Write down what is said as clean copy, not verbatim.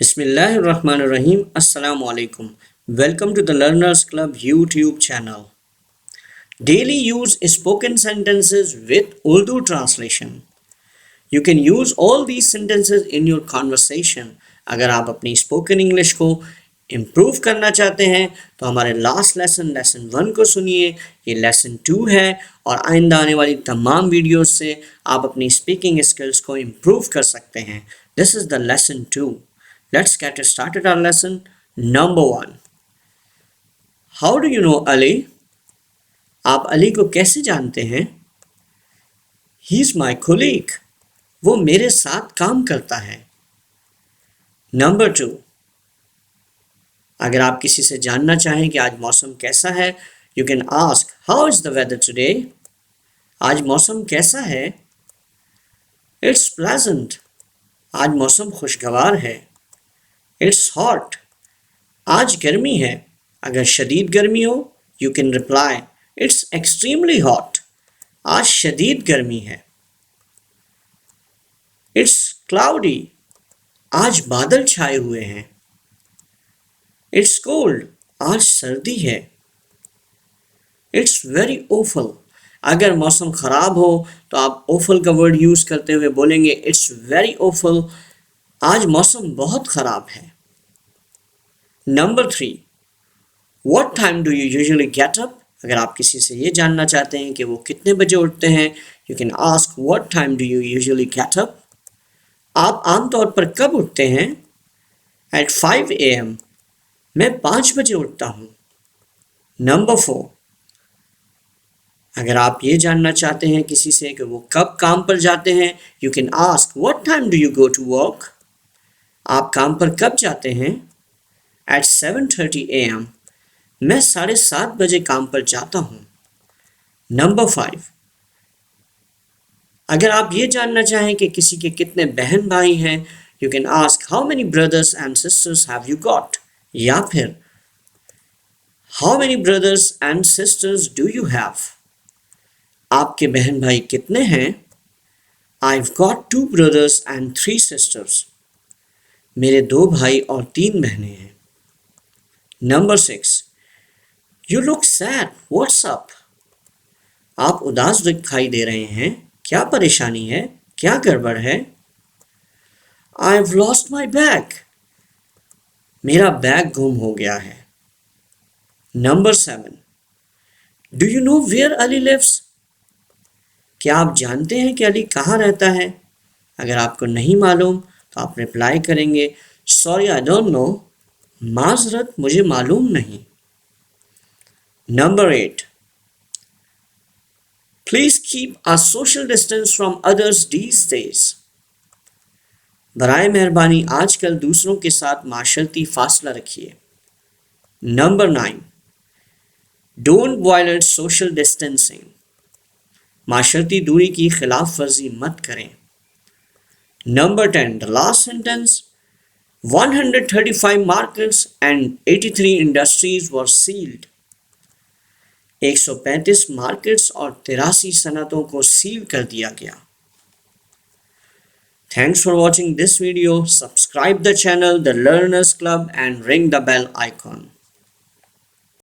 Bismillahirrahmanirrahim. Assalamu alaikum. Welcome to the Learners Club YouTube channel. Daily use spoken sentences with Urdu translation. You can use all these sentences in your conversation. अगर आप अपनी spoken English को improve करना चाहते हैं तो हमारे last lesson 1 को सुनिए. ये लेसन 2 है और आइंदा आने वाली तमाम वीडियोस से आप अपनी स्पीकिंग स्किल्स को इम्प्रूव कर सकते हैं. This is the lesson 2. Let's get started our lesson. Number 1. How do you know Ali? आप अली को कैसे जानते हैं? He is my colleague. वो मेरे साथ काम करता है. Number 2. अगर आप किसी से जानना चाहें कि आज मौसम कैसा है, you can ask, how is the weather today? आज मौसम कैसा है? It's pleasant. आज मौसम खुशगवार है. It's hot. आज गर्मी है. अगर शदीद गर्मी हो, you can reply, It's extremely hot. आज शदीद गर्मी है. It's cloudy. आज बादल छाए हुए हैं. It's cold. आज सर्दी है. It's very awful. अगर मौसम ख़राब हो तो आप awful का वर्ड यूज़ करते हुए बोलेंगे It's very awful. आज मौसम बहुत ख़राब है. Number 3. What time do you usually get up? अगर आप किसी से ये जानना चाहते हैं कि वो कितने बजे उठते हैं, you can ask what time do you usually get up? आप आमतौर पर कब उठते हैं? At 5 a.m. मैं 5 बजे उठता हूँ. Number 4. अगर आप ये जानना चाहते हैं किसी से कि वो कब काम पर जाते हैं, you can ask what time do you go to work? आप काम पर कब जाते हैं? At 7:30 a.m. मैं 7:30 बजे काम पर जाता हूँ. Number 5. अगर आप ये जानना चाहें कि किसी के कितने बहन भाई हैं, you can ask how many brothers and sisters have you got? या फिर how many brothers and sisters do you have? आपके बहन भाई कितने हैं? I've got 2 brothers and 3 sisters. मेरे 2 भाई और 3 बहनें हैं. Number 6. You look sad. What's up? आप उदास दिखाई दे रहे हैं. क्या परेशानी है? क्या गड़बड़ है? I've lost my bag. मेरा बैग गुम हो गया है. Number 7. Do you know where Ali lives? क्या आप जानते हैं कि अली कहाँ रहता है? अगर आपको नहीं मालूम तो आप रिप्लाई करेंगे Sorry, I don't know. माज़रत, मुझे मालूम नहीं. Number 8. Please keep a social distance from others these days. बराए मेहरबानी आजकल दूसरों के साथ माशरती फासला रखिए. Number 9. Don't violate social distancing. माशरती दूरी की खिलाफ वर्जी मत करें. Number 10. The last sentence. 135 markets and 83 industries were sealed. 135 markets और 83 सनतों को सील कर दिया गया. Thanks for watching this video. Subscribe the channel, The Learners Club, and ring the bell icon.